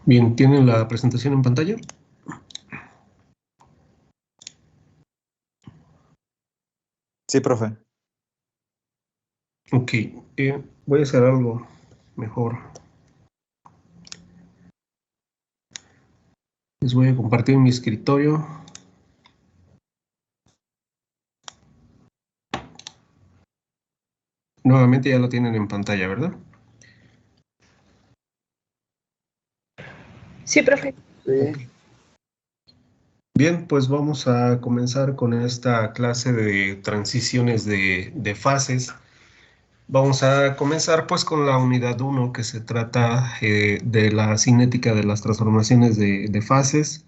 Bien, ¿tienen la presentación en pantalla? Sí, profe. Ok, voy a hacer algo mejor. Les voy a compartir mi escritorio. Nuevamente ya lo tienen en pantalla, ¿verdad? Sí, profe. Okay. Bien, pues vamos a comenzar con esta clase de transiciones de fases. Vamos a comenzar pues con la unidad 1, que se trata de la cinética de las transformaciones de fases.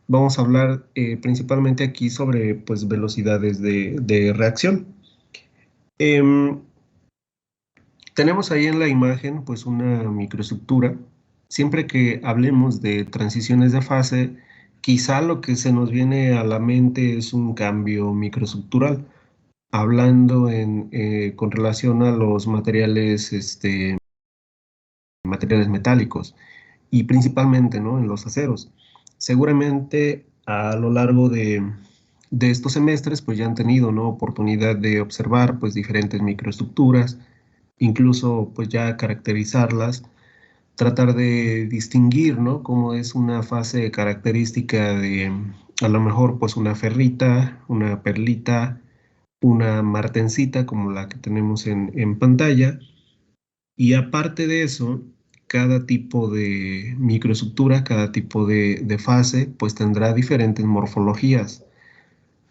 Vamos a hablar principalmente aquí sobre pues velocidades de reacción. Tenemos ahí en la imagen pues una microestructura. Siempre que hablemos de transiciones de fase, quizá lo que se nos viene a la mente es un cambio microestructural, hablando con relación a los materiales, materiales metálicos y principalmente, ¿no?, en los aceros. Seguramente a lo largo de estos semestres pues ya han tenido, ¿no?, oportunidad de observar pues diferentes microestructuras, incluso pues ya caracterizarlas, tratar de distinguir, ¿no?, cómo es una fase característica de a lo mejor pues una ferrita, una perlita, una martensita como la que tenemos en pantalla. Y aparte de eso, cada tipo de microestructura, cada tipo de fase pues tendrá diferentes morfologías.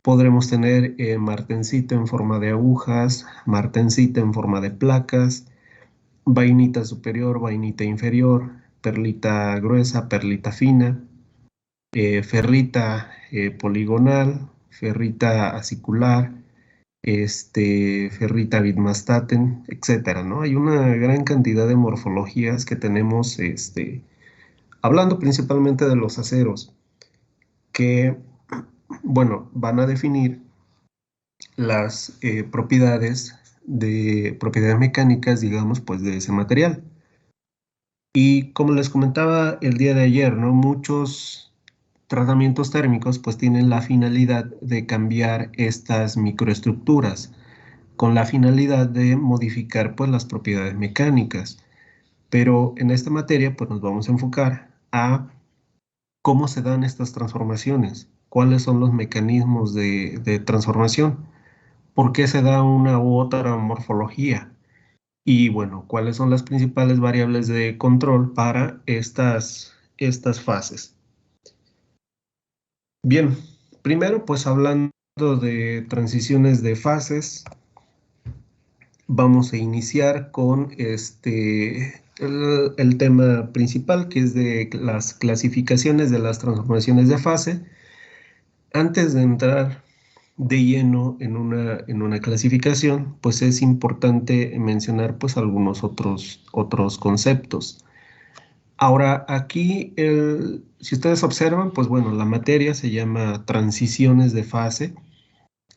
Podremos tener martensita en forma de agujas, martensita en forma de placas, vainita superior, vainita inferior, perlita gruesa, perlita fina, ferrita poligonal, ferrita acicular, ferrita bitmastaten, etcétera, ¿no? Hay una gran cantidad de morfologías que tenemos, hablando principalmente de los aceros, que, bueno, van a definir las propiedades mecánicas, digamos, pues de ese material. Y como les comentaba el día de ayer, ¿no?, muchos tratamientos térmicos pues tienen la finalidad de cambiar estas microestructuras con la finalidad de modificar pues las propiedades mecánicas. Pero en esta materia pues nos vamos a enfocar a cómo se dan estas transformaciones, cuáles son los mecanismos de transformación, por qué se da una u otra morfología. Y bueno, ¿cuáles son las principales variables de control para estas fases? Bien, primero pues hablando de transiciones de fases, vamos a iniciar con el tema principal, que es de las clasificaciones de las transformaciones de fase. Antes de entrar de lleno en una clasificación, pues es importante mencionar pues algunos otros conceptos. Ahora, aquí, si ustedes observan, pues bueno, la materia se llama transiciones de fase.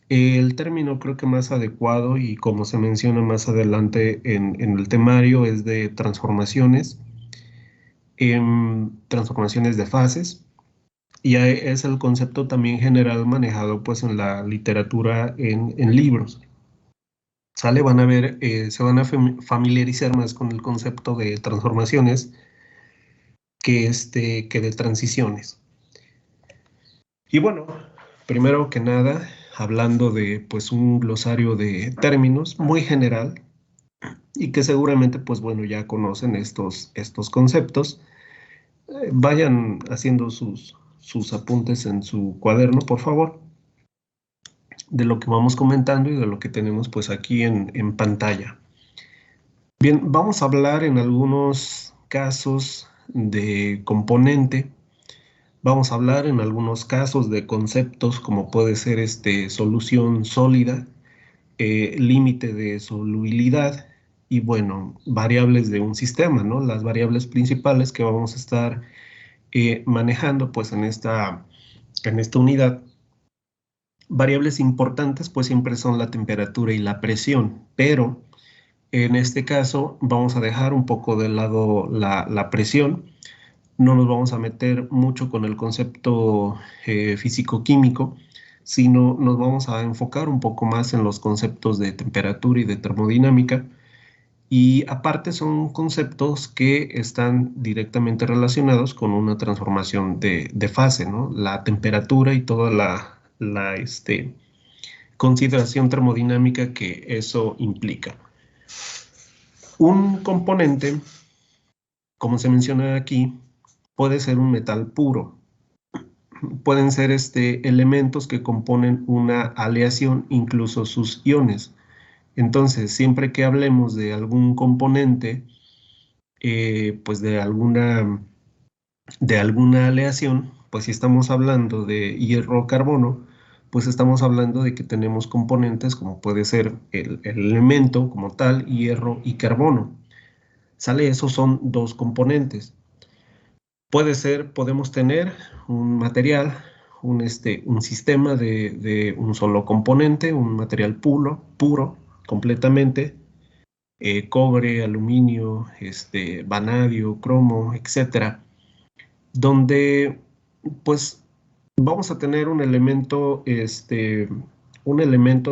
El término creo que más adecuado, y como se menciona más adelante en el temario, es de transformaciones, transformaciones de fases. Y es el concepto también general manejado pues en la literatura en libros. ¿Sale? Van a ver, se van a familiarizar más con el concepto de transformaciones que de transiciones. Y bueno, primero que nada, hablando de pues un glosario de términos muy general y que seguramente pues bueno ya conocen estos conceptos, vayan haciendo sus apuntes en su cuaderno, por favor, de lo que vamos comentando y de lo que tenemos pues aquí en pantalla. Bien, vamos a hablar en algunos casos de componente, vamos a hablar en algunos casos de conceptos como puede ser solución sólida, límite de solubilidad y bueno, variables de un sistema, ¿no? Las variables principales que vamos a estar manejando pues en esta unidad. Variables importantes pues siempre son la temperatura y la presión, pero en este caso vamos a dejar un poco de lado la presión no nos vamos a meter mucho con el concepto físico-químico, sino nos vamos a enfocar un poco más en los conceptos de temperatura y de termodinámica. Y aparte son conceptos que están directamente relacionados con una transformación de fase, ¿no? La temperatura y toda la consideración termodinámica que eso implica. Un componente, como se menciona aquí, puede ser un metal puro. Pueden ser elementos que componen una aleación, incluso sus iones. Entonces, siempre que hablemos de algún componente, pues de alguna aleación, pues si estamos hablando de hierro-carbono, pues estamos hablando de que tenemos componentes como puede ser el elemento como tal, hierro y carbono. ¿Sale? Esos son dos componentes. Podemos tener un material, un sistema de un solo componente, un material puro completamente, cobre, aluminio, vanadio, cromo, etcétera, donde pues vamos a tener un elemento,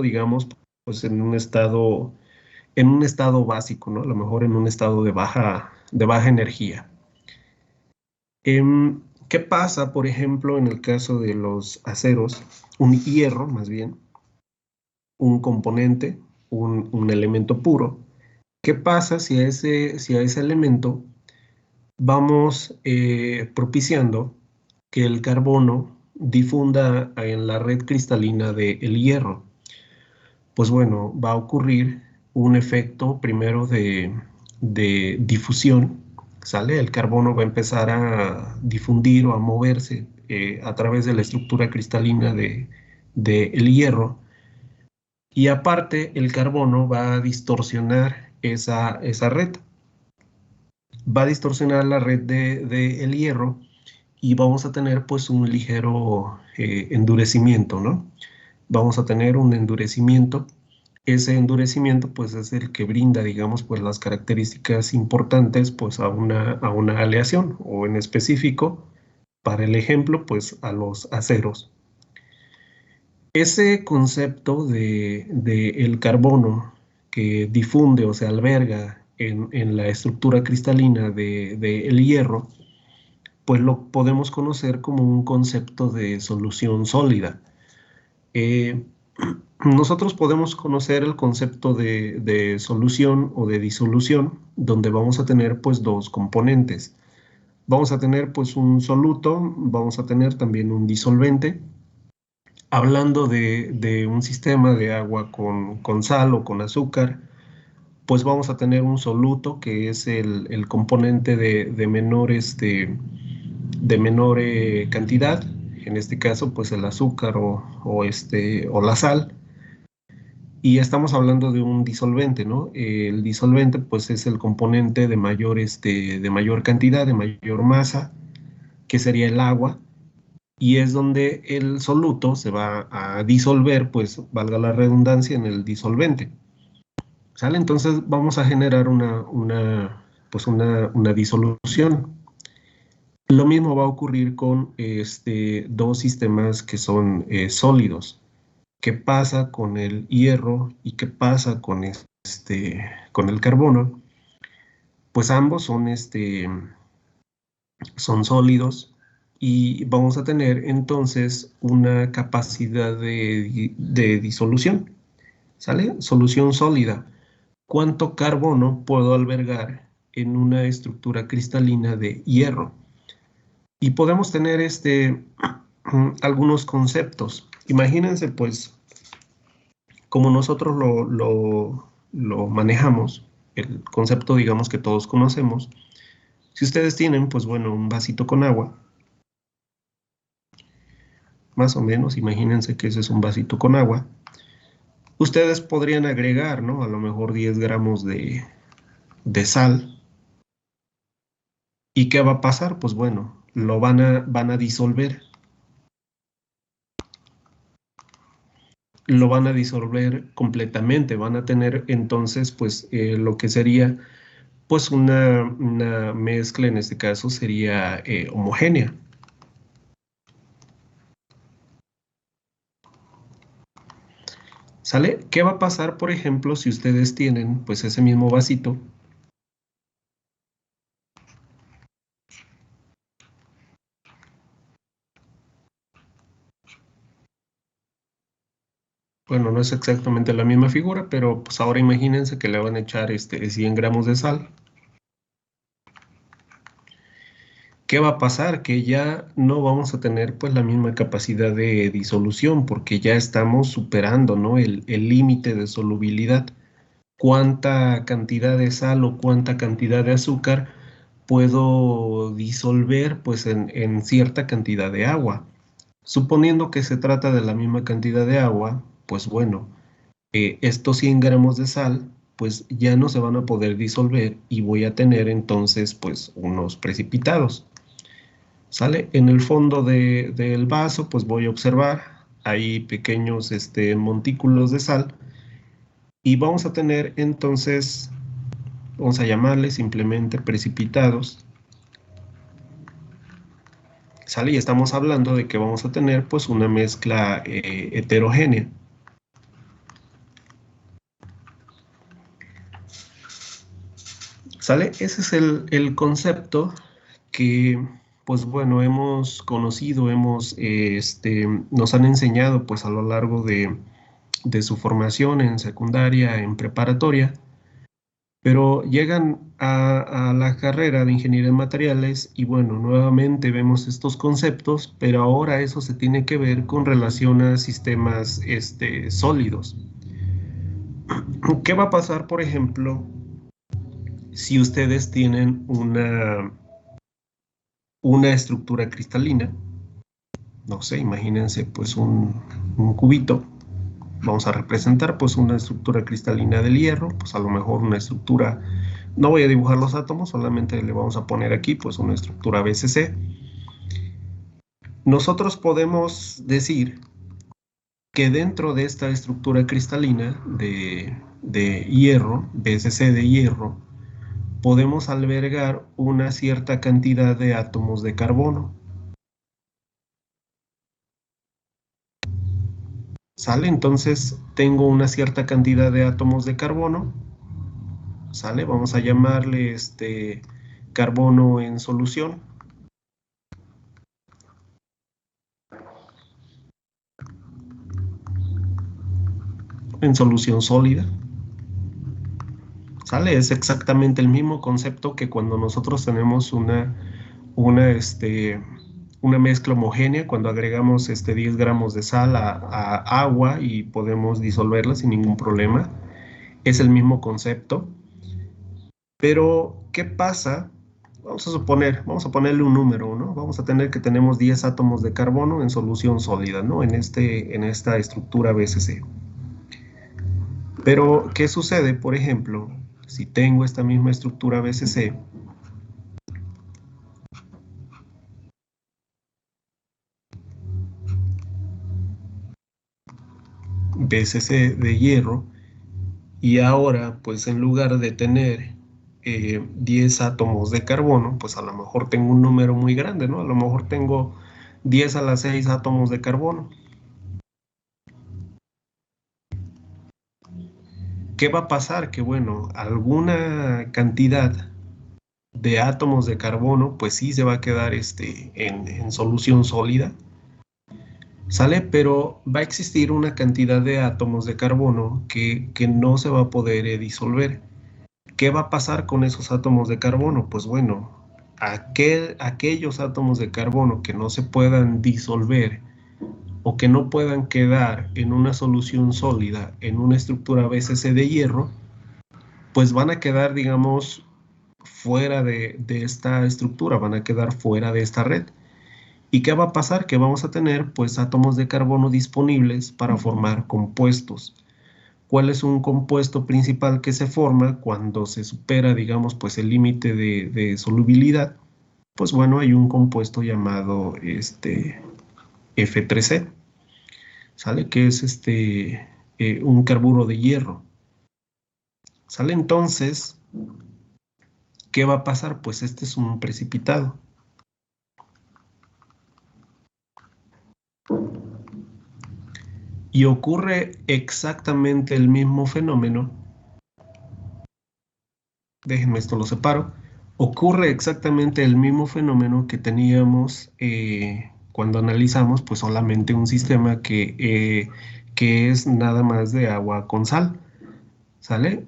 digamos, pues en un estado básico, ¿no? A lo mejor en un estado de baja energía. ¿Qué pasa, por ejemplo, en el caso de los aceros? Un hierro, más bien, un componente, un elemento puro. ¿Qué pasa si a ese elemento vamos propiciando que el carbono difunda en la red cristalina del hierro? Pues bueno, va a ocurrir un efecto primero de difusión, ¿sale? El carbono va a empezar a difundir o a moverse a través de la estructura cristalina del hierro, y aparte el carbono va a distorsionar esa red, va a distorsionar la red del hierro, y vamos a tener pues un ligero endurecimiento, ¿no? Vamos a tener un endurecimiento. Ese endurecimiento pues es el que brinda, digamos, pues las características importantes pues a una aleación, o en específico, para el ejemplo, pues a los aceros. Ese concepto de el carbono que difunde o se alberga en la estructura cristalina del hierro, pues lo podemos conocer como un concepto de solución sólida. Eh, Nosotros podemos conocer el concepto de solución o de disolución, donde vamos a tener pues dos componentes. Vamos a tener pues un soluto, vamos a tener también un disolvente. Hablando de un sistema de agua con sal o con azúcar, pues vamos a tener un soluto que es el componente de menor cantidad, en este caso pues el azúcar o la sal. Y estamos hablando de un disolvente, ¿no? El disolvente, pues, es el componente de mayor cantidad, de mayor masa, que sería el agua, y es donde el soluto se va a disolver, pues, valga la redundancia, en el disolvente. ¿Sale? Entonces vamos a generar una disolución. Lo mismo va a ocurrir con dos sistemas que son sólidos. ¿Qué pasa con el hierro y qué pasa con el carbono? Pues ambos son sólidos, y vamos a tener entonces una capacidad de disolución, ¿sale? Solución sólida. ¿Cuánto carbono puedo albergar en una estructura cristalina de hierro? Y podemos tener algunos conceptos. Imagínense, pues, como nosotros lo manejamos, el concepto, digamos, que todos conocemos. Si ustedes tienen, pues bueno, un vasito con agua, más o menos, imagínense que ese es un vasito con agua. Ustedes podrían agregar, ¿no? A lo mejor 10 gramos de sal. ¿Y qué va a pasar? Pues bueno, van a disolver. Lo van a disolver completamente. Van a tener entonces, pues, lo que sería pues una mezcla en este caso sería homogénea. ¿Sale? ¿Qué va a pasar, por ejemplo, si ustedes tienen pues ese mismo vasito? Bueno, no es exactamente la misma figura, pero pues ahora imagínense que le van a echar 100 gramos de sal. ¿Qué va a pasar? Que ya no vamos a tener pues la misma capacidad de disolución porque ya estamos superando, ¿no? el límite de solubilidad. ¿Cuánta cantidad de sal o cuánta cantidad de azúcar puedo disolver pues en cierta cantidad de agua? Suponiendo que se trata de la misma cantidad de agua, pues bueno, estos 100 gramos de sal pues ya no se van a poder disolver y voy a tener entonces pues unos precipitados. ¿Sale? En el fondo del vaso pues voy a observar hay pequeños montículos de sal y vamos a tener entonces, vamos a llamarles simplemente precipitados. ¿Sale? Y estamos hablando de que vamos a tener pues una mezcla heterogénea. ¿Sale? Ese es el concepto que, pues bueno, hemos conocido, nos han enseñado pues a lo largo de su formación en secundaria, en preparatoria, pero llegan a la carrera de ingeniería en materiales y bueno, nuevamente vemos estos conceptos, pero ahora eso se tiene que ver con relación a sistemas sólidos. ¿Qué va a pasar, por ejemplo, si ustedes tienen una estructura cristalina? No sé, imagínense pues un cubito. Vamos a representar pues una estructura cristalina del hierro, pues a lo mejor una estructura, no voy a dibujar los átomos, solamente le vamos a poner aquí pues una estructura BCC. Nosotros podemos decir que dentro de esta estructura cristalina de hierro, BCC de hierro, podemos albergar una cierta cantidad de átomos de carbono. ¿Sale? Entonces tengo una cierta cantidad de átomos de carbono. ¿Sale? Vamos a llamarle carbono en solución. En solución sólida. ¿Sale? Es exactamente el mismo concepto que cuando nosotros tenemos una, una mezcla homogénea, cuando agregamos 10 gramos de sal a agua y podemos disolverla sin ningún problema. Es el mismo concepto. Pero, ¿qué pasa? Vamos a ponerle un número, ¿no? Vamos a tener que tenemos 10 átomos de carbono en solución sólida, ¿no? En esta estructura BCC. Pero, ¿qué sucede? Por ejemplo, si tengo esta misma estructura BCC, BCC de hierro, y ahora, pues en lugar de tener 10 átomos de carbono, pues a lo mejor tengo un número muy grande, ¿no? A lo mejor tengo 10 a la 6 átomos de carbono. ¿Qué va a pasar? Que bueno, alguna cantidad de átomos de carbono, pues sí se va a quedar en solución sólida, ¿sale? Pero va a existir una cantidad de átomos de carbono que no se va a poder disolver. ¿Qué va a pasar con esos átomos de carbono? Pues bueno, aquellos átomos de carbono que no se puedan disolver o que no puedan quedar en una solución sólida en una estructura BCC de hierro, pues van a quedar, digamos, fuera de esta estructura, van a quedar fuera de esta red. ¿Y qué va a pasar? Que vamos a tener pues átomos de carbono disponibles para formar compuestos. ¿Cuál es un compuesto principal que se forma cuando se supera, digamos, pues el límite de solubilidad? Pues bueno, hay un compuesto llamado F3C, ¿sale? Que es un carburo de hierro. ¿Sale? Entonces, ¿qué va a pasar? Pues este es un precipitado. Y ocurre exactamente el mismo fenómeno. Déjenme esto lo separo. Ocurre exactamente el mismo fenómeno que teníamos cuando analizamos pues solamente un sistema que es nada más de agua con sal. ¿Sale?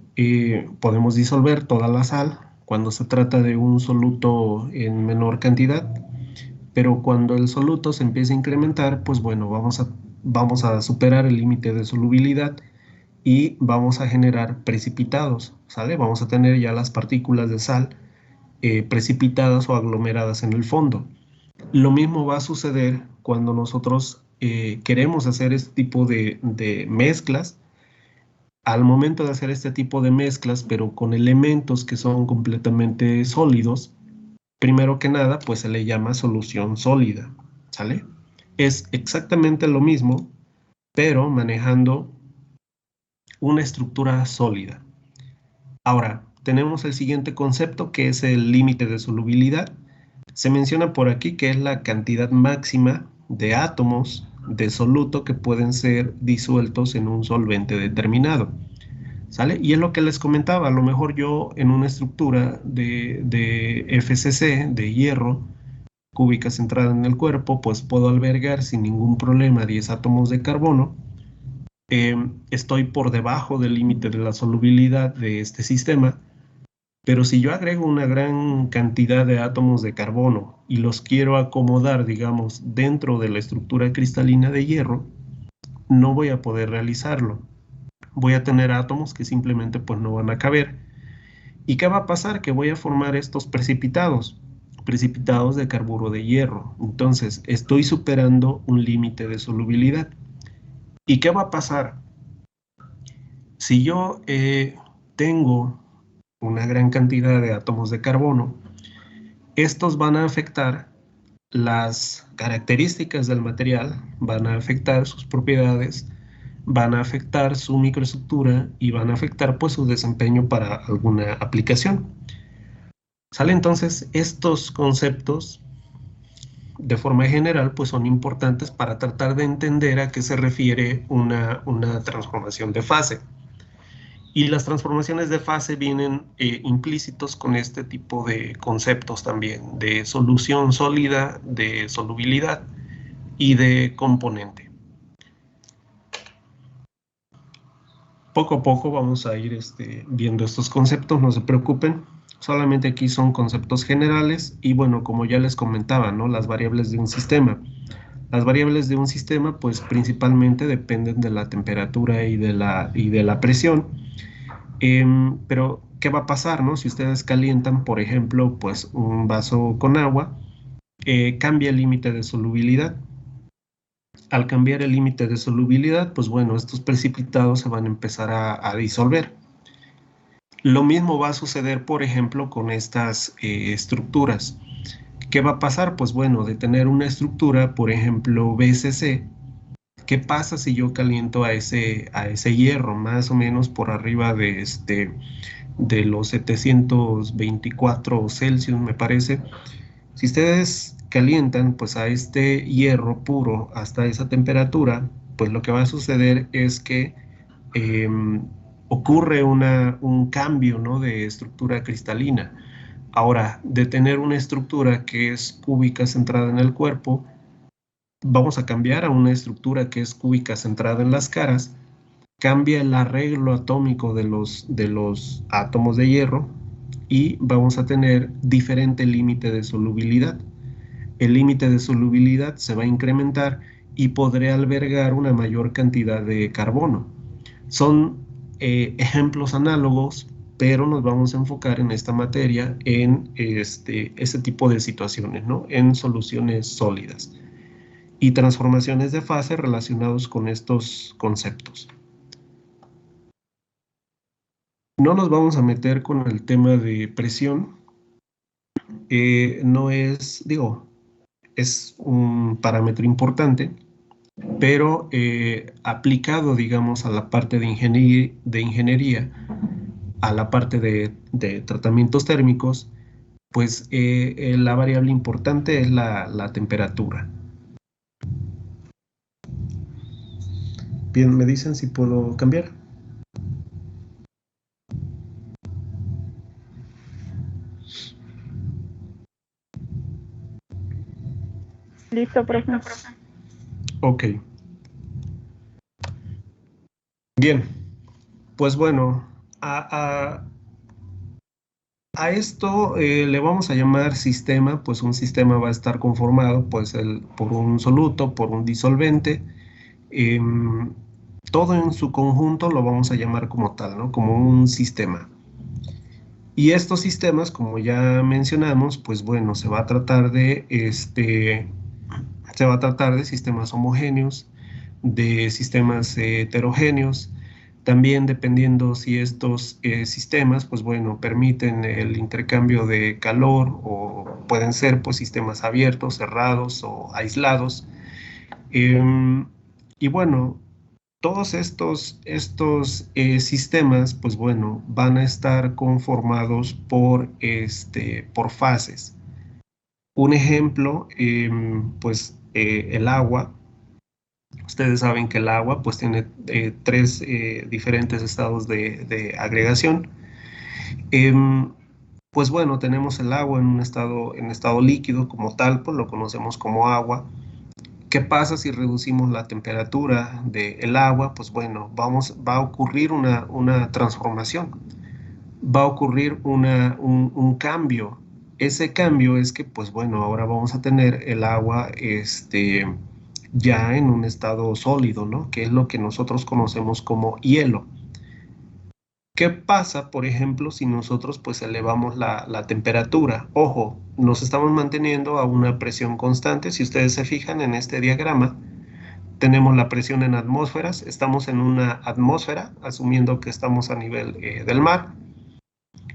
Podemos disolver toda la sal cuando se trata de un soluto en menor cantidad, pero cuando el soluto se empieza a incrementar, pues bueno, vamos a superar el límite de solubilidad y vamos a generar precipitados, ¿sale? Vamos a tener ya las partículas de sal precipitadas o aglomeradas en el fondo. Lo mismo va a suceder cuando nosotros queremos hacer este tipo de mezclas. Al momento de hacer este tipo de mezclas, pero con elementos que son completamente sólidos, primero que nada, pues se le llama solución sólida, ¿sale? Es exactamente lo mismo, pero manejando una estructura sólida. Ahora, tenemos el siguiente concepto que es el límite de solubilidad. Se menciona por aquí que es la cantidad máxima de átomos de soluto que pueden ser disueltos en un solvente determinado. ¿Sale? Y es lo que les comentaba, a lo mejor yo en una estructura de FCC, de hierro, cúbica centrada en el cuerpo, pues puedo albergar sin ningún problema 10 átomos de carbono. Estoy por debajo del límite de la solubilidad de este sistema, pero si yo agrego una gran cantidad de átomos de carbono y los quiero acomodar, digamos, dentro de la estructura cristalina de hierro, no voy a poder realizarlo. Voy a tener átomos que simplemente pues no van a caber. ¿Y qué va a pasar? Que voy a formar estos precipitados, precipitados de carburo de hierro. Entonces, estoy superando un límite de solubilidad. ¿Y qué va a pasar? Si yo tengo una gran cantidad de átomos de carbono, estos van a afectar las características del material, van a afectar sus propiedades, van a afectar su microestructura y van a afectar pues su desempeño para alguna aplicación. ¿Sale? Entonces, estos conceptos de forma general pues son importantes para tratar de entender a qué se refiere una transformación de fase. Y las transformaciones de fase vienen implícitos con este tipo de conceptos también, de solución sólida, de solubilidad y de componente. Poco a poco vamos a ir viendo estos conceptos, no se preocupen. Solamente aquí son conceptos generales y bueno, como ya les comentaba, ¿no? Las variables de un sistema. Las variables de un sistema pues principalmente dependen de la temperatura y de la presión. Pero, ¿qué va a pasar, no? Si ustedes calientan, por ejemplo, pues un vaso con agua, cambia el límite de solubilidad. Al cambiar el límite de solubilidad, pues bueno, estos precipitados se van a empezar a disolver. Lo mismo va a suceder, por ejemplo, con estas estructuras. ¿Qué va a pasar? Pues bueno, de tener una estructura, por ejemplo, BCC, ¿qué pasa si yo caliento a ese hierro más o menos por arriba de los 724 Celsius, me parece? Si ustedes calientan pues a este hierro puro hasta esa temperatura, pues lo que va a suceder es que ocurre un cambio, ¿no? De estructura cristalina. Ahora, de tener una estructura que es cúbica centrada en el cuerpo, vamos a cambiar a una estructura que es cúbica centrada en las caras, cambia el arreglo atómico de los átomos de hierro y vamos a tener diferente límite de solubilidad. El límite de solubilidad se va a incrementar y podré albergar una mayor cantidad de carbono. Son ejemplos análogos, pero nos vamos a enfocar en esta materia en ese tipo de situaciones, ¿no? En soluciones sólidas y transformaciones de fase relacionados con estos conceptos. No nos vamos a meter con el tema de presión. No es, digo, es un parámetro importante, pero aplicado, digamos, a la parte de ingeniería, a la parte de tratamientos térmicos, pues la variable importante es la temperatura. Bien, me dicen si puedo cambiar. Listo, profe. Ok. Bien, pues bueno, a esto le vamos a llamar sistema, pues un sistema va a estar conformado pues por un soluto, por un disolvente, todo en su conjunto lo vamos a llamar como tal, ¿no? Como un sistema. Y estos sistemas, como ya mencionamos, pues bueno, se va a tratar de sistemas homogéneos, de sistemas heterogéneos, también dependiendo si estos sistemas, pues bueno, permiten el intercambio de calor o pueden ser pues sistemas abiertos, cerrados o aislados. Y bueno, todos estos sistemas, pues bueno, van a estar conformados por fases. Un ejemplo, pues el agua. Ustedes saben que el agua pues tiene tres diferentes estados de agregación. Pues bueno, tenemos el agua en estado líquido como tal, pues lo conocemos como agua. ¿Qué pasa si reducimos la temperatura del agua? Pues bueno, va a ocurrir una transformación, va a ocurrir un cambio. Ese cambio es que, pues bueno, ahora vamos a tener el agua ya en un estado sólido, ¿no? Que es lo que nosotros conocemos como hielo. ¿Qué pasa, por ejemplo, si nosotros pues elevamos la temperatura? Ojo, nos estamos manteniendo a una presión constante. Si ustedes se fijan en este diagrama, tenemos la presión en atmósferas, estamos en una atmósfera, asumiendo que estamos a nivel del mar.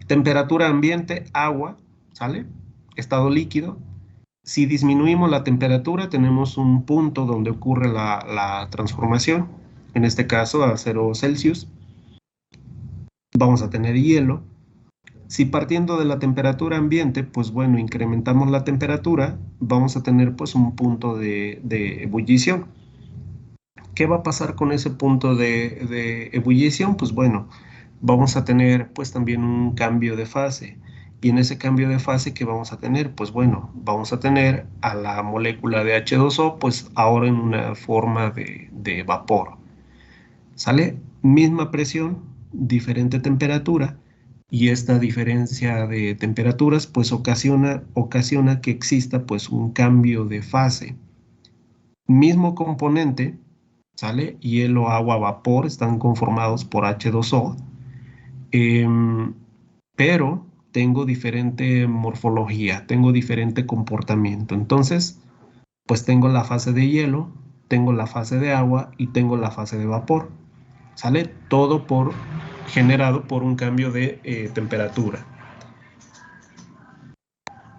Temperatura ambiente, agua, ¿sale? Estado líquido. Si disminuimos la temperatura, tenemos un punto donde ocurre la transformación, en este caso a 0 Celsius. Vamos a tener hielo. Si partiendo de la temperatura ambiente, pues bueno, incrementamos la temperatura, vamos a tener pues un punto de ebullición. ¿Qué va a pasar con ese punto de ebullición? Pues bueno, vamos a tener pues también un cambio de fase. Y en ese cambio de fase, ¿qué vamos a tener? Pues bueno, vamos a tener a la molécula de H2O pues ahora en una forma de vapor. ¿Sale? Misma presión, diferente temperatura, y esta diferencia de temperaturas pues ocasiona que exista pues un cambio de fase. Mismo componente, ¿sale? Hielo, agua, vapor están conformados por H2O, pero tengo diferente morfología, tengo diferente comportamiento. Entonces, pues tengo la fase de hielo, tengo la fase de agua y tengo la fase de vapor. ¿Sale? Todo generado por un cambio de temperatura.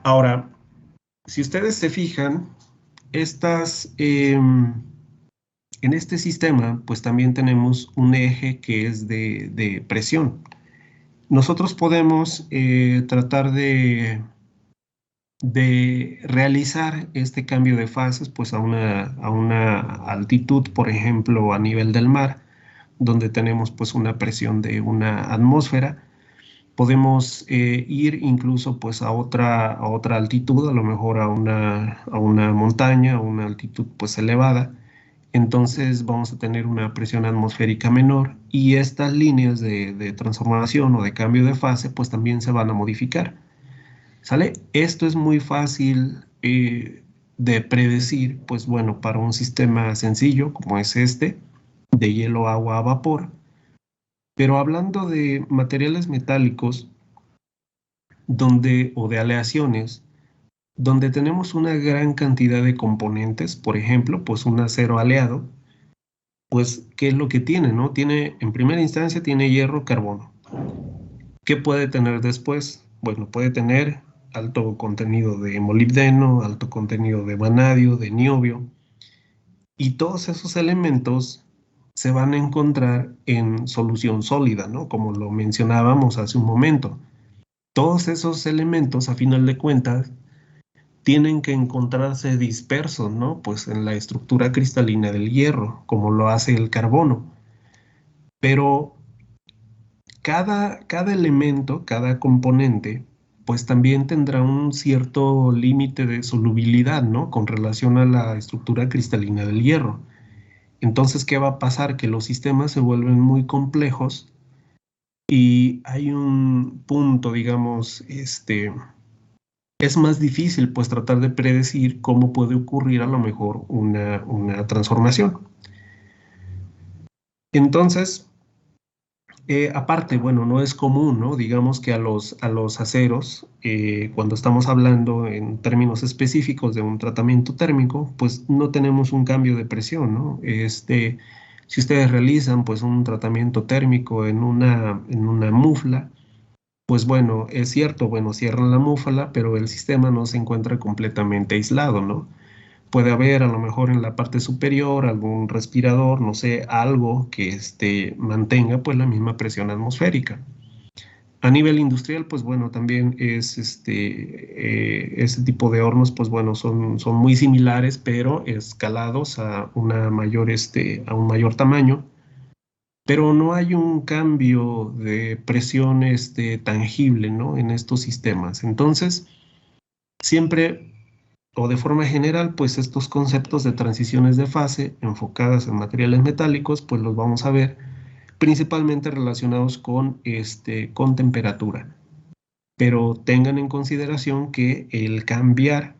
Ahora, si ustedes se fijan, en este sistema, pues también tenemos un eje que es de presión. Nosotros podemos tratar de realizar este cambio de fases pues a una altitud, por ejemplo, a nivel del mar, donde tenemos pues una presión de una atmósfera. Podemos ir incluso pues a otra altitud, a lo mejor a una montaña, a una altitud pues elevada. Entonces vamos a tener una presión atmosférica menor y estas líneas de transformación o de cambio de fase pues también se van a modificar. ¿Sale? Esto es muy fácil de predecir, pues bueno, para un sistema sencillo como es este, de hielo, agua a vapor. Pero hablando de materiales metálicos, o de aleaciones, donde tenemos una gran cantidad de componentes, por ejemplo, pues un acero aleado, pues, ¿qué es lo que tiene, no? En primera instancia, tiene hierro, carbono. ¿Qué puede tener después? Bueno, puede tener alto contenido de molibdeno, alto contenido de vanadio, de niobio, y todos esos elementos se van a encontrar en solución sólida, ¿no? Como lo mencionábamos hace un momento. todos esos elementos, a final de cuentas, tienen que encontrarse dispersos, ¿no? Pues en la estructura cristalina del hierro, como lo hace el carbono. Pero cada elemento, cada componente, pues también tendrá un cierto límite de solubilidad, ¿no? Con relación a la estructura cristalina del hierro. Entonces, ¿qué va a pasar? Que los sistemas se vuelven muy complejos y hay un punto, digamos, es más difícil pues tratar de predecir cómo puede ocurrir a lo mejor una transformación. Entonces, aparte, bueno, no es común, ¿no? Digamos que a los aceros, cuando estamos hablando en términos específicos de un tratamiento térmico, pues no tenemos un cambio de presión, ¿no? Si ustedes realizan pues un tratamiento térmico en una mufla, pues bueno, es cierto, bueno, cierran la mufla, pero el sistema no se encuentra completamente aislado, ¿no? Puede haber a lo mejor en la parte superior algún respirador, no sé, algo que mantenga pues la misma presión atmosférica. A nivel industrial, pues bueno, también es este tipo de hornos, pues bueno, son muy similares, pero escalados a a un mayor tamaño, pero no hay un cambio de presión tangible, ¿no? En estos sistemas. Entonces, siempre o de forma general, pues estos conceptos de transiciones de fase enfocadas en materiales metálicos, pues los vamos a ver principalmente relacionados con temperatura. Pero tengan en consideración que el cambiar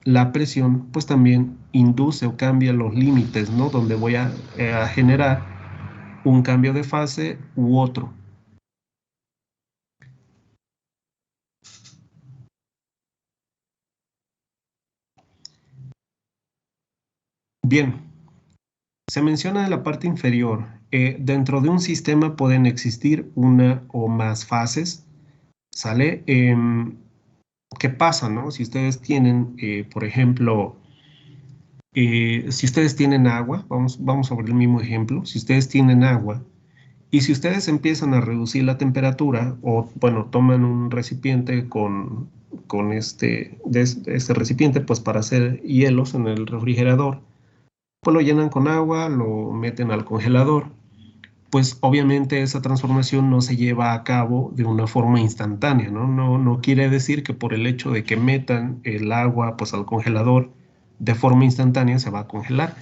la presión, pues también induce o cambia los límites, ¿no? Donde voy a generar un cambio de fase u otro. Bien, se menciona en la parte inferior, dentro de un sistema pueden existir una o más fases, ¿sale? ¿Qué pasa, no? Si ustedes tienen, por ejemplo, si ustedes tienen agua, vamos a ver el mismo ejemplo, si ustedes tienen agua y si ustedes empiezan a reducir la temperatura o, bueno, toman un recipiente con este recipiente, pues para hacer hielos en el refrigerador, pues lo llenan con agua, lo meten al congelador, pues obviamente esa transformación no se lleva a cabo de una forma instantánea, ¿no? No quiere decir que por el hecho de que metan el agua pues al congelador de forma instantánea se va a congelar.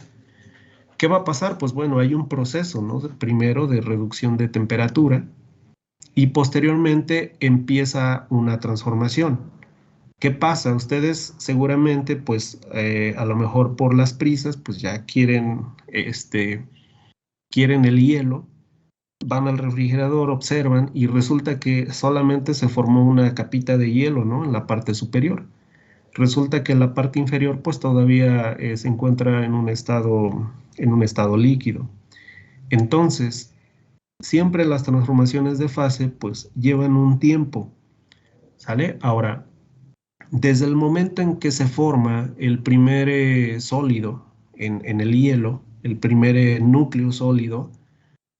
¿Qué va a pasar? Pues bueno, hay un proceso, ¿no? Primero de reducción de temperatura y posteriormente empieza una transformación. ¿Qué pasa? Ustedes seguramente pues a lo mejor por las prisas pues ya quieren el hielo, van al refrigerador, observan y resulta que solamente se formó una capita de hielo, ¿no? En la parte superior. Resulta que la parte inferior pues todavía se encuentra en un estado líquido. Entonces, siempre las transformaciones de fase pues llevan un tiempo, ¿sale? Ahora, desde el momento en que se forma el primer sólido en el hielo, el primer núcleo sólido,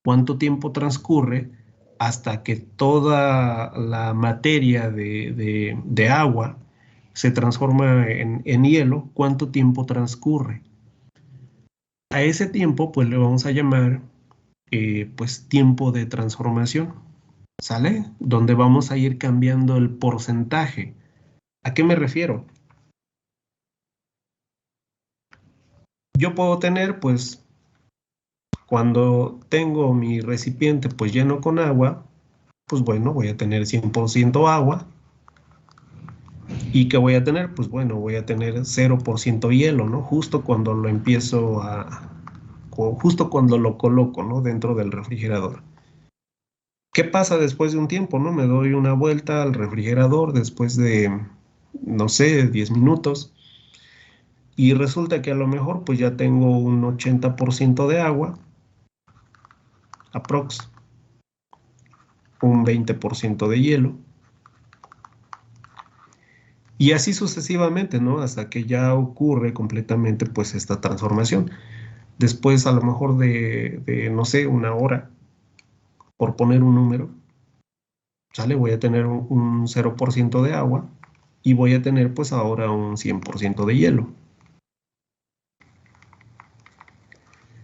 cuánto tiempo transcurre hasta que toda la materia de agua se transforma en hielo, cuánto tiempo transcurre. A ese tiempo, pues le vamos a llamar, pues, tiempo de transformación, ¿sale? Donde vamos a ir cambiando el porcentaje. ¿A qué me refiero? Yo puedo tener, pues, cuando tengo mi recipiente, pues, lleno con agua, pues, bueno, voy a tener 100% agua. ¿Y qué voy a tener? Pues bueno, voy a tener 0% hielo, ¿no? Justo cuando lo justo cuando lo coloco, ¿no? Dentro del refrigerador. ¿Qué pasa después de un tiempo, no? Me doy una vuelta al refrigerador después de, no sé, 10 minutos y resulta que a lo mejor pues ya tengo un 80% de agua, aprox, un 20% de hielo y así sucesivamente, ¿no? Hasta que ya ocurre completamente pues esta transformación. Después a lo mejor no sé, una hora, por poner un número, ¿Sale? Voy a tener un 0% de agua y voy a tener pues ahora un 100% de hielo.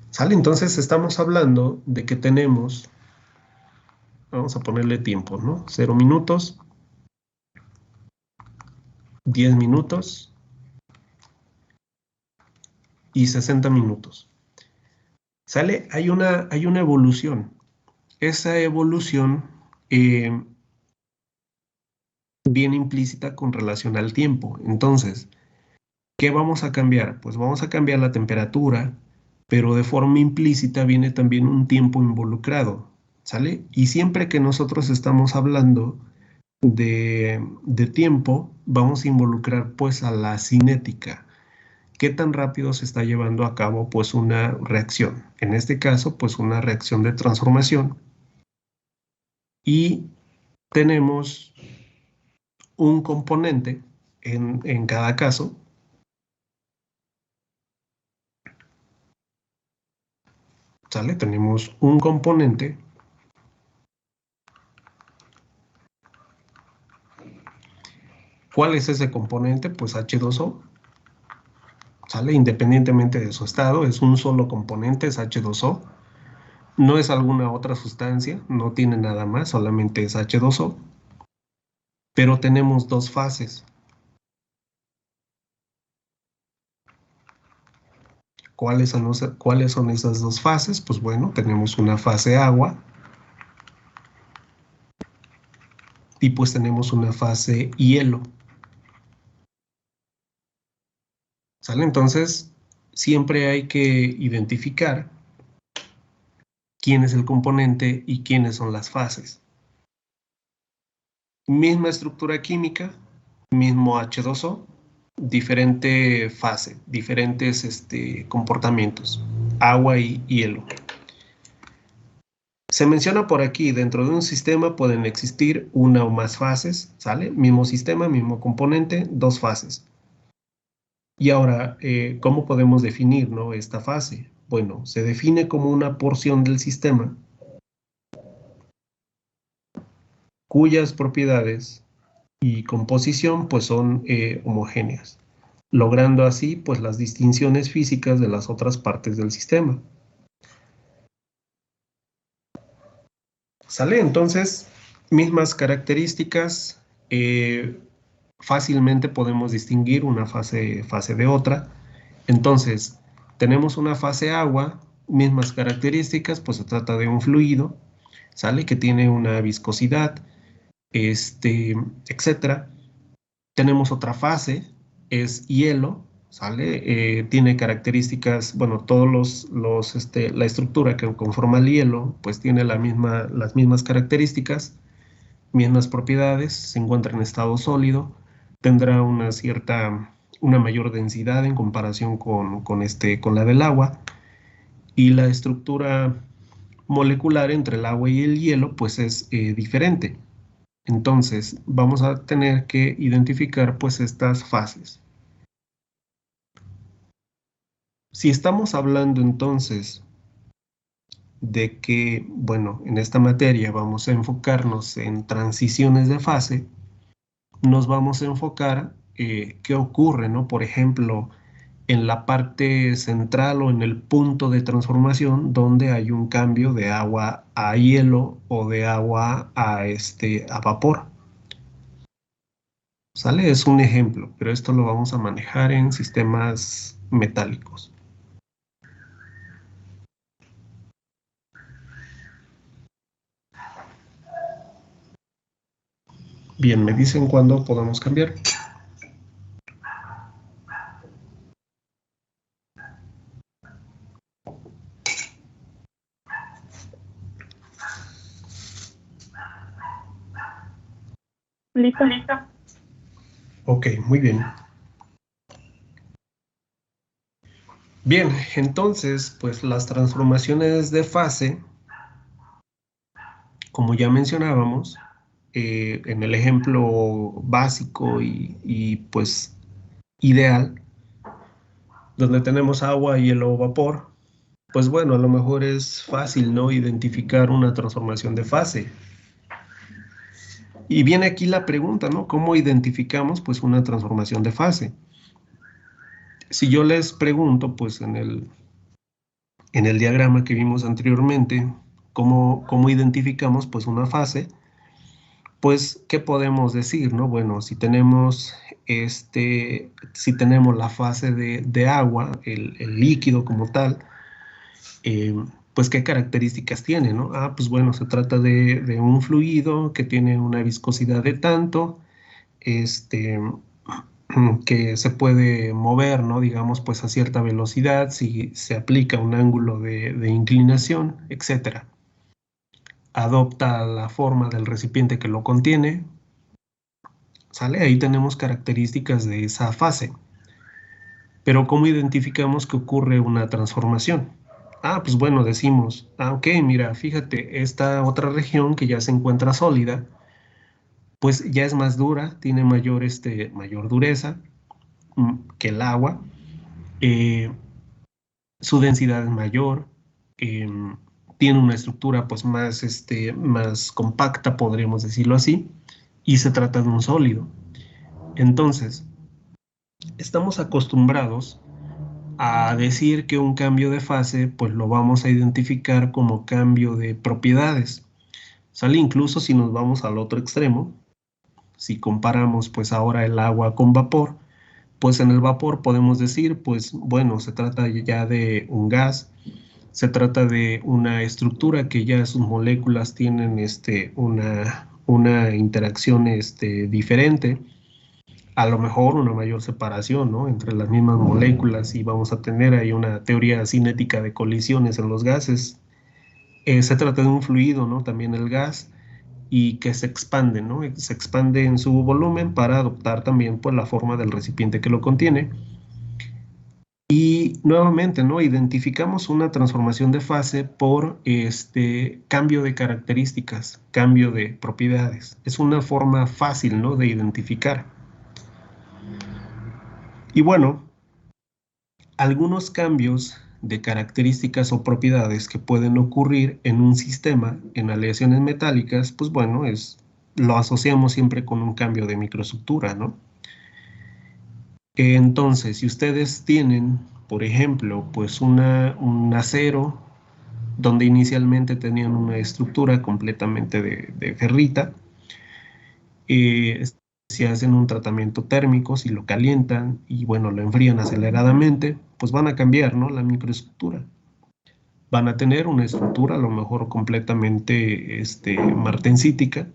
¿Sale? Entonces estamos hablando de que tenemos, vamos a ponerle tiempo, ¿no? 0 minutos, 10 minutos y 60 minutos. ¿Sale? Hay una evolución. Esa evolución viene implícita con relación al tiempo. Entonces, ¿qué vamos a cambiar? Pues vamos a cambiar la temperatura, pero de forma implícita viene también un tiempo involucrado, ¿sale? Y siempre que nosotros estamos hablando de tiempo, vamos a involucrar pues a la cinética. ¿Qué tan rápido se está llevando a cabo pues una reacción? En este caso, pues una reacción de transformación. Y tenemos un componente en cada caso. ¿Sale? Tenemos un componente ¿cuál es ese componente? Pues H2O. ¿Sale? Independientemente de su estado, es un solo componente, es H2O. No es alguna otra sustancia, no tiene nada más, solamente es H2O. Pero tenemos dos fases. ¿Cuáles son esas dos fases? Pues bueno, tenemos una fase agua y pues tenemos una fase hielo. ¿Sale? Entonces, siempre hay que identificar quién es el componente y quiénes son las fases. Misma estructura química, mismo H2O, diferente fase, diferentes comportamientos, agua y hielo. Se menciona por aquí, dentro de un sistema pueden existir una o más fases, ¿sale? Mismo sistema, mismo componente, dos fases. Y ahora, ¿cómo podemos definir, ¿no? esta fase? Bueno, se define como una porción del sistema cuyas propiedades y composición pues son homogéneas, logrando así pues las distinciones físicas de las otras partes del sistema. ¿Sale? Entonces, mismas características, fácilmente podemos distinguir una fase de otra. Entonces, tenemos una fase agua, mismas características, pues se trata de un fluido, ¿sale? Que tiene una viscosidad, etcétera. Tenemos otra fase, es hielo, ¿sale? Tiene características, bueno, la estructura que conforma el hielo, pues tiene las mismas características, mismas propiedades, se encuentra en estado sólido, tendrá una mayor densidad en comparación con la del agua, y la estructura molecular entre el agua y el hielo, pues es diferente. Entonces, vamos a tener que identificar pues estas fases. Si estamos hablando entonces de que, bueno, en esta materia vamos a enfocarnos en transiciones de fase, nos vamos a enfocar qué ocurre, ¿no? Por ejemplo, en la parte central o en el punto de transformación donde hay un cambio de agua a hielo o de agua a vapor. ¿Sale? Es un ejemplo, pero esto lo vamos a manejar en sistemas metálicos. Bien, me dicen cuándo podemos cambiar. Listo, listo. Ok, muy bien. Bien, entonces, pues las transformaciones de fase, como ya mencionábamos, en el ejemplo básico y pues ideal, donde tenemos agua, hielo o vapor, pues bueno, a lo mejor es fácil, ¿no? Identificar una transformación de fase. Y viene aquí la pregunta, ¿no? ¿Cómo identificamos pues una transformación de fase? Si yo les pregunto, pues en el diagrama que vimos anteriormente, ¿cómo identificamos pues una fase? Pues, ¿qué podemos decir, no? Bueno, si tenemos la fase de agua, el líquido como tal, pues, ¿qué características tiene, no? Ah, pues bueno, se trata de un fluido que tiene una viscosidad de tanto, este, que se puede mover, ¿no? Digamos, pues a cierta velocidad, si se aplica un ángulo de inclinación, etcétera. Adopta la forma del recipiente que lo contiene, ¿sale? Ahí tenemos características de esa fase. Pero ¿cómo identificamos que ocurre una transformación? Ah, pues bueno, decimos, ok, mira, fíjate, esta otra región que ya se encuentra sólida, pues ya es más dura, tiene mayor dureza que el agua, eh, su densidad es mayor, eh, tiene una estructura pues más compacta, podríamos decirlo así, y se trata de un sólido. Entonces, estamos acostumbrados a decir que un cambio de fase, pues lo vamos a identificar como cambio de propiedades. Sale incluso si nos vamos al otro extremo, si comparamos pues ahora el agua con vapor, pues en el vapor podemos decir, pues bueno, se trata ya de un gas, se trata de una estructura que ya sus moléculas tienen una interacción diferente, a lo mejor una mayor separación, ¿no? Entre las mismas moléculas y vamos a tener ahí una teoría cinética de colisiones en los gases. Se trata de un fluido, ¿no? También el gas y que se expande, ¿no? Se expande en su volumen para adoptar también pues la forma del recipiente que lo contiene. Y nuevamente, ¿no? Identificamos una transformación de fase por cambio de características, cambio de propiedades. Es una forma fácil, ¿no? De identificar. Y bueno, algunos cambios de características o propiedades que pueden ocurrir en un sistema en aleaciones metálicas, pues bueno, lo asociamos siempre con un cambio de microestructura, ¿no? Entonces, si ustedes tienen, por ejemplo, pues un acero donde inicialmente tenían una estructura completamente de ferrita, si hacen un tratamiento térmico, si lo calientan y bueno, lo enfrían aceleradamente, pues van a cambiar, ¿no? La microestructura. Van a tener una estructura a lo mejor completamente martensítica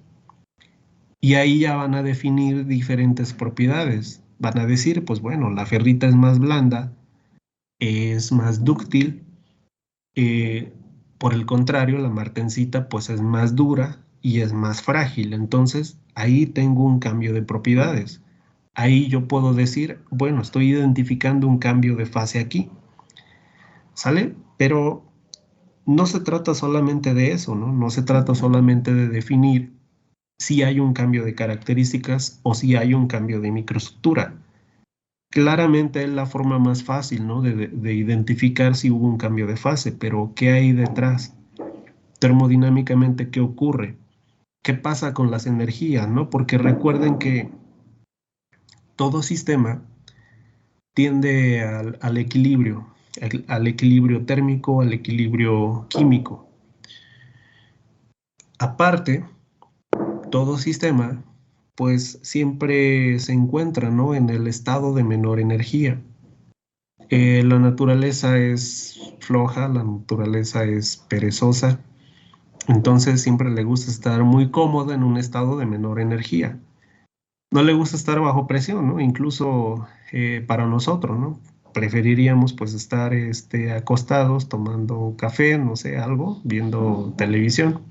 y ahí ya van a definir diferentes propiedades. Van a decir, pues bueno, la ferrita es más blanda, es más dúctil, eh, por el contrario, la martensita pues es más dura y es más frágil. Entonces, ahí tengo un cambio de propiedades. Ahí yo puedo decir, bueno, estoy identificando un cambio de fase aquí. ¿Sale? Pero no se trata solamente de eso, ¿no? No se trata solamente de definir si hay un cambio de características o si hay un cambio de microestructura. Claramente es la forma más fácil, ¿no? De identificar si hubo un cambio de fase, pero ¿qué hay detrás? Termodinámicamente, ¿qué ocurre? ¿Qué pasa con las energías, no? Porque recuerden que todo sistema tiende al equilibrio, al equilibrio térmico, al equilibrio químico. Aparte, todo sistema, pues siempre se encuentra, ¿no? En el estado de menor energía. La naturaleza es floja, la naturaleza es perezosa, entonces siempre le gusta estar muy cómoda en un estado de menor energía. No le gusta estar bajo presión, ¿no? Incluso para nosotros, ¿no? Preferiríamos pues estar acostados tomando café, no sé, algo, viendo televisión,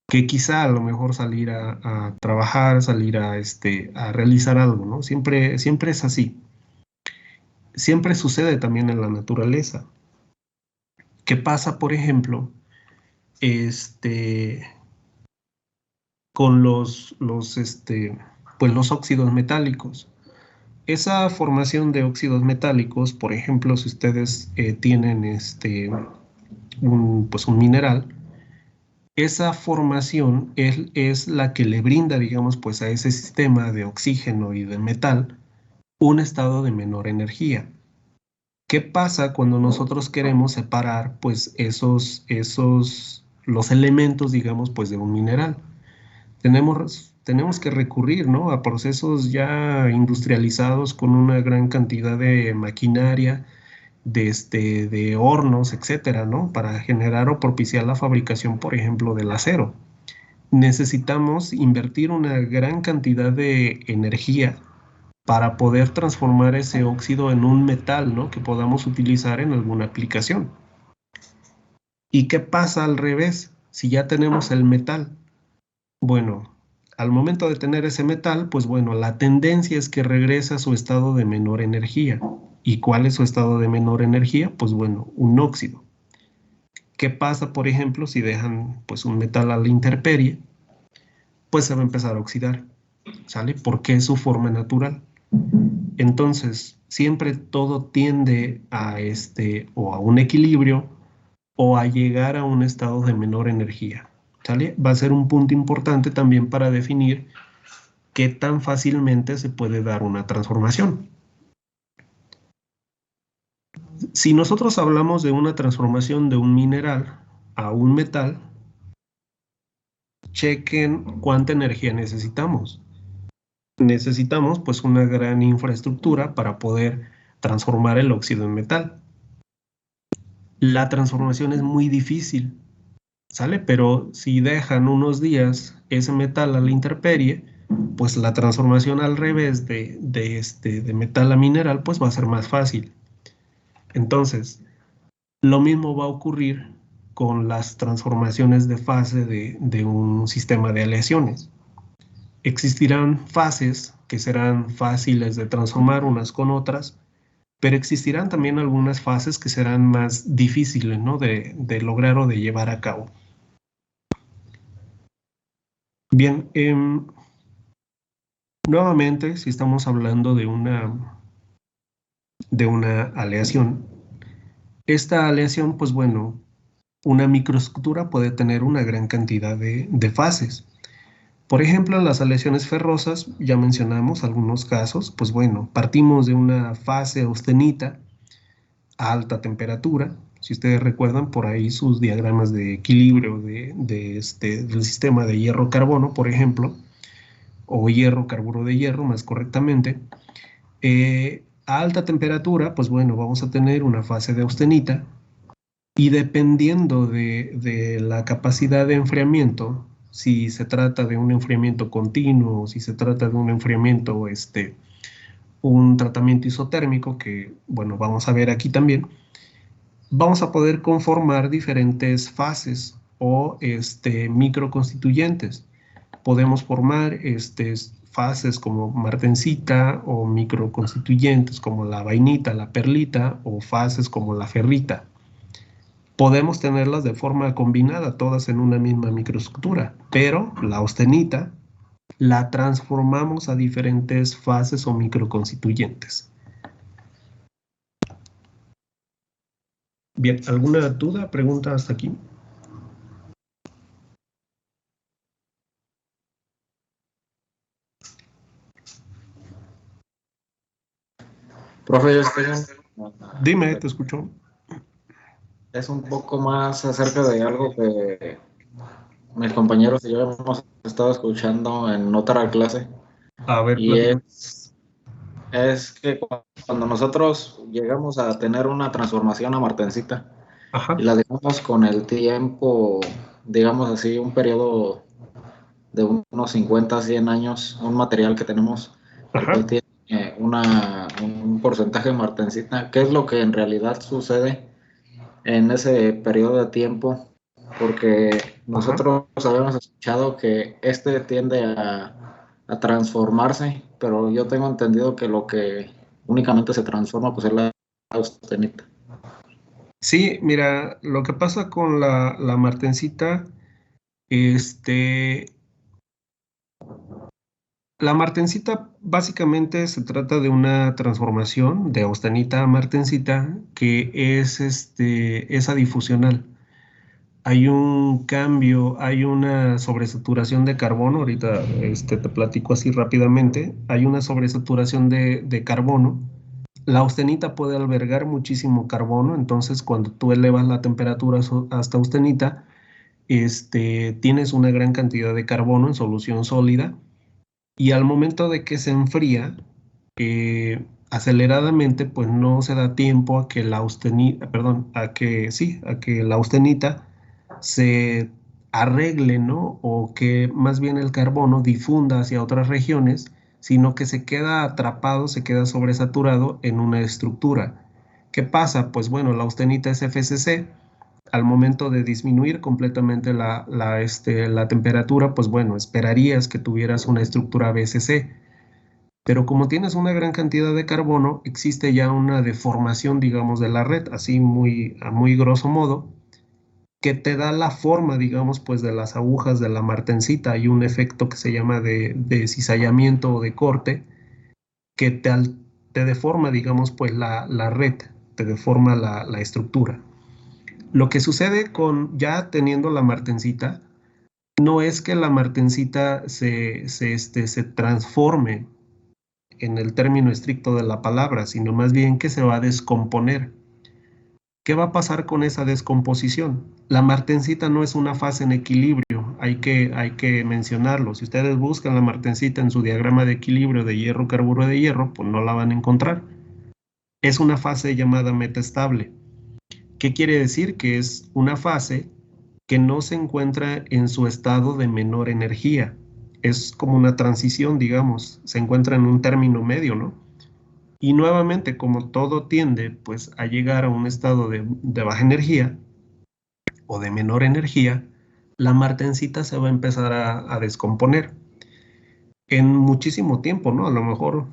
que quizá a lo mejor salir a trabajar, salir a realizar algo, ¿no? Siempre es así. Siempre sucede también en la naturaleza. ¿Qué pasa, por ejemplo, este, con pues los óxidos metálicos? Esa formación de óxidos metálicos, por ejemplo, si ustedes tienen pues un mineral, esa formación es la que le brinda, digamos, pues a ese sistema de oxígeno y de metal un estado de menor energía. ¿Qué pasa cuando nosotros queremos separar, pues, los elementos, digamos, pues, de un mineral? Tenemos que recurrir, ¿no?, a procesos ya industrializados con una gran cantidad de maquinaria, de hornos, etcétera, ¿no?, para generar o propiciar la fabricación, por ejemplo, del acero. Necesitamos invertir una gran cantidad de energía para poder transformar ese óxido en un metal, ¿no?, que podamos utilizar en alguna aplicación. ¿Y qué pasa al revés? Si ya tenemos el metal, bueno, al momento de tener ese metal, pues bueno, la tendencia es que regrese a su estado de menor energía. ¿Y cuál es su estado de menor energía? Pues bueno, un óxido. ¿Qué pasa, por ejemplo, si dejan pues un metal a la intemperie? Pues se va a empezar a oxidar, ¿sale? Porque es su forma natural. Entonces, siempre todo tiende a o a un equilibrio o a llegar a un estado de menor energía, ¿sale? Va a ser un punto importante también para definir qué tan fácilmente se puede dar una transformación. Si nosotros hablamos de una transformación de un mineral a un metal, chequen cuánta energía necesitamos. Necesitamos pues una gran infraestructura para poder transformar el óxido en metal. La transformación es muy difícil, ¿sale? Pero si dejan unos días ese metal a la intemperie, pues la transformación al revés de metal a mineral pues va a ser más fácil. Entonces, lo mismo va a ocurrir con las transformaciones de fase de un sistema de aleaciones. Existirán fases que serán fáciles de transformar unas con otras, pero existirán también algunas fases que serán más difíciles, ¿no?, de lograr o de llevar a cabo. Bien, nuevamente, si estamos hablando de una aleación, esta aleación, pues bueno, una microestructura puede tener una gran cantidad de fases. Por ejemplo, en las aleaciones ferrosas, ya mencionamos algunos casos, pues bueno, partimos de una fase austenita a alta temperatura. Si ustedes recuerdan por ahí sus diagramas de equilibrio del sistema de hierro-carbono, por ejemplo, o hierro-carburo de hierro, más correctamente, a alta temperatura, pues bueno, vamos a tener una fase de austenita, y dependiendo de la capacidad de enfriamiento, si se trata de un enfriamiento continuo, si se trata de un enfriamiento, un tratamiento isotérmico, que bueno, vamos a ver aquí también, vamos a poder conformar diferentes fases o microconstituyentes. Podemos formar fases como martensita o microconstituyentes como la vainita, la perlita, o fases como la ferrita. Podemos tenerlas de forma combinada, todas en una misma microestructura, pero la austenita la transformamos a diferentes fases o microconstituyentes. Bien, ¿alguna duda, pregunta hasta aquí? Profe, Dime, te escucho. es un poco más acerca de algo que mis compañeros y yo hemos estado escuchando en otra clase. A ver, Y es que cuando nosotros llegamos a tener una transformación a martensita, ajá, y la dejamos con el tiempo, digamos así, un periodo de unos 50, 100 años, un material que tenemos, el ajá, cual tiene un porcentaje de martensita, ¿qué es lo que en realidad sucede en ese periodo de tiempo? Porque nosotros habíamos escuchado que tiende a transformarse, pero yo tengo entendido que lo que únicamente se transforma pues es la austenita. Sí, mira, lo que pasa con la martensita, la martensita básicamente se trata de una transformación de austenita a martensita que es adifusional. hay un cambio, hay una sobresaturación de carbono, ahorita te platico así rápidamente, hay una sobresaturación de carbono. La austenita puede albergar muchísimo carbono, entonces cuando tú elevas la temperatura hasta austenita, tienes una gran cantidad de carbono en solución sólida y al momento de que se enfría, aceleradamente, pues no se da tiempo a que la austenita, perdón, a que la austenita se arregle, ¿no? O que más bien el carbono difunda hacia otras regiones, sino que se queda atrapado, se queda sobresaturado en una estructura. ¿Qué pasa? Pues bueno, la austenita es FCC. Al momento de disminuir completamente la temperatura, pues bueno, esperarías que tuvieras una estructura BCC. Pero como tienes una gran cantidad de carbono, existe ya una deformación, digamos, de la red, así a muy grosso modo, que te da la forma, digamos, pues de las agujas de la martensita. Hay un efecto que se llama de cizallamiento o de corte, que te deforma, digamos, pues la red, te deforma la estructura. Lo que sucede con ya teniendo la martensita, no es que la martensita se transforme en el término estricto de la palabra, sino más bien que se va a descomponer. ¿Qué va a pasar con esa descomposición? La martensita no es una fase en equilibrio, hay que mencionarlo. Si ustedes buscan la martensita en su diagrama de equilibrio de hierro-carburo de hierro, pues no la van a encontrar. Es una fase llamada metaestable. ¿Qué quiere decir? Que es una fase que no se encuentra en su estado de menor energía. Es como una transición, digamos, se encuentra en un término medio, ¿no? Y nuevamente, como todo tiende pues a llegar a un estado de baja energía o de menor energía, la martensita se va a empezar a descomponer en muchísimo tiempo, ¿no? A lo mejor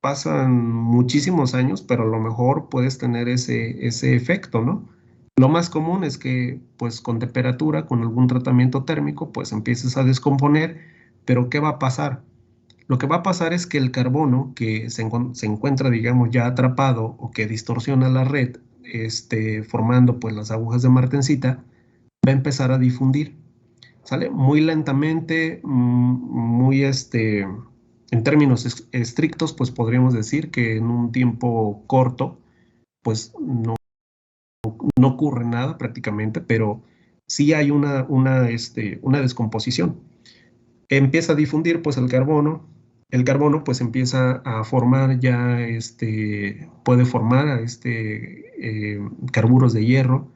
pasan muchísimos años, pero a lo mejor puedes tener ese efecto, ¿no? Lo más común es que, pues, con temperatura, con algún tratamiento térmico, pues empieces a descomponer, pero ¿qué va a pasar? Lo que va a pasar es que el carbono que se encuentra, digamos, ya atrapado o que distorsiona la red, formando pues las agujas de martensita, va a empezar a difundir. ¿Sale? Muy lentamente, muy en términos estrictos, pues podríamos decir que en un tiempo corto, pues no ocurre nada prácticamente, pero sí hay una descomposición. Empieza a difundir pues el carbono pues empieza a formar ya, puede formar carburos de hierro,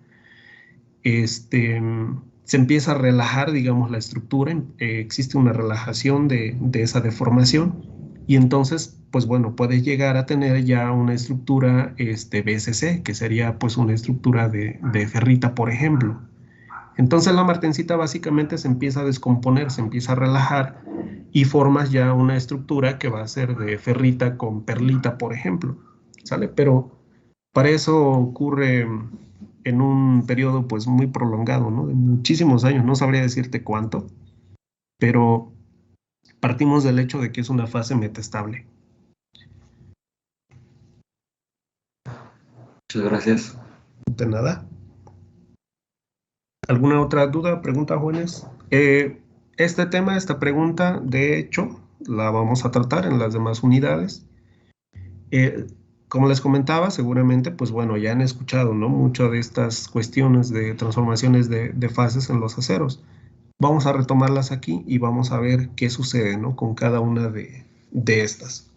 se empieza a relajar, digamos, la estructura, existe una relajación de esa deformación y entonces, pues bueno, puedes llegar a tener ya una estructura BCC, que sería pues una estructura de ferrita, por ejemplo. Entonces la martensita básicamente se empieza a descomponer, se empieza a relajar y formas ya una estructura que va a ser de ferrita con perlita, por ejemplo, ¿sale? Pero para eso ocurre en un periodo pues muy prolongado, ¿no? De muchísimos años, no sabría decirte cuánto, pero partimos del hecho de que es una fase metastable. Muchas gracias. De nada. ¿Alguna otra duda, pregunta, jóvenes? Este tema, esta pregunta, de hecho, la vamos a tratar en las demás unidades. Como les comentaba, seguramente, pues bueno, ya han escuchado, ¿no? Muchas de estas cuestiones de transformaciones de fases en los aceros. Vamos a retomarlas aquí y vamos a ver qué sucede, ¿no? Con cada una de estas.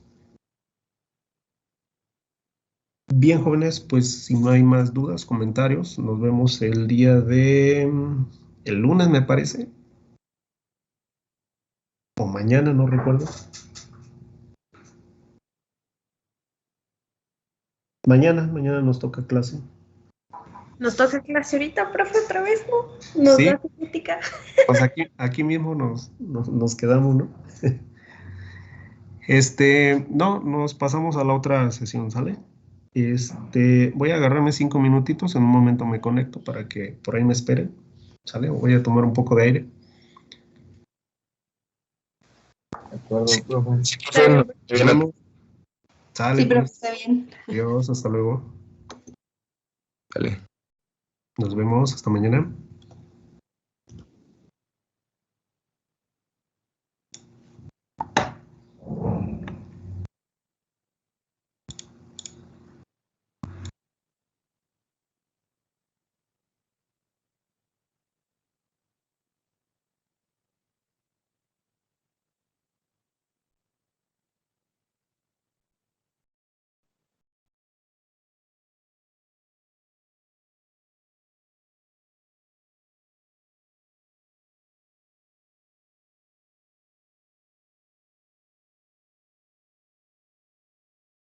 Bien, jóvenes, pues si no hay más dudas, comentarios, nos vemos el día el lunes, me parece. O mañana, no recuerdo. Mañana nos toca clase. Nos toca clase ahorita, profe, otra vez, ¿no? Nos Sí. da crítica. Pues aquí mismo nos quedamos, ¿no? No, nos pasamos a la otra sesión, ¿sale? Voy a agarrarme 5 minutitos, en un momento me conecto para que por ahí me esperen, ¿sale? Voy a tomar un poco de aire. De acuerdo, profe. Sí, Está bien. Sale, Sí, pero pues. está bien. Adiós, hasta luego. Vale. Nos vemos, hasta mañana.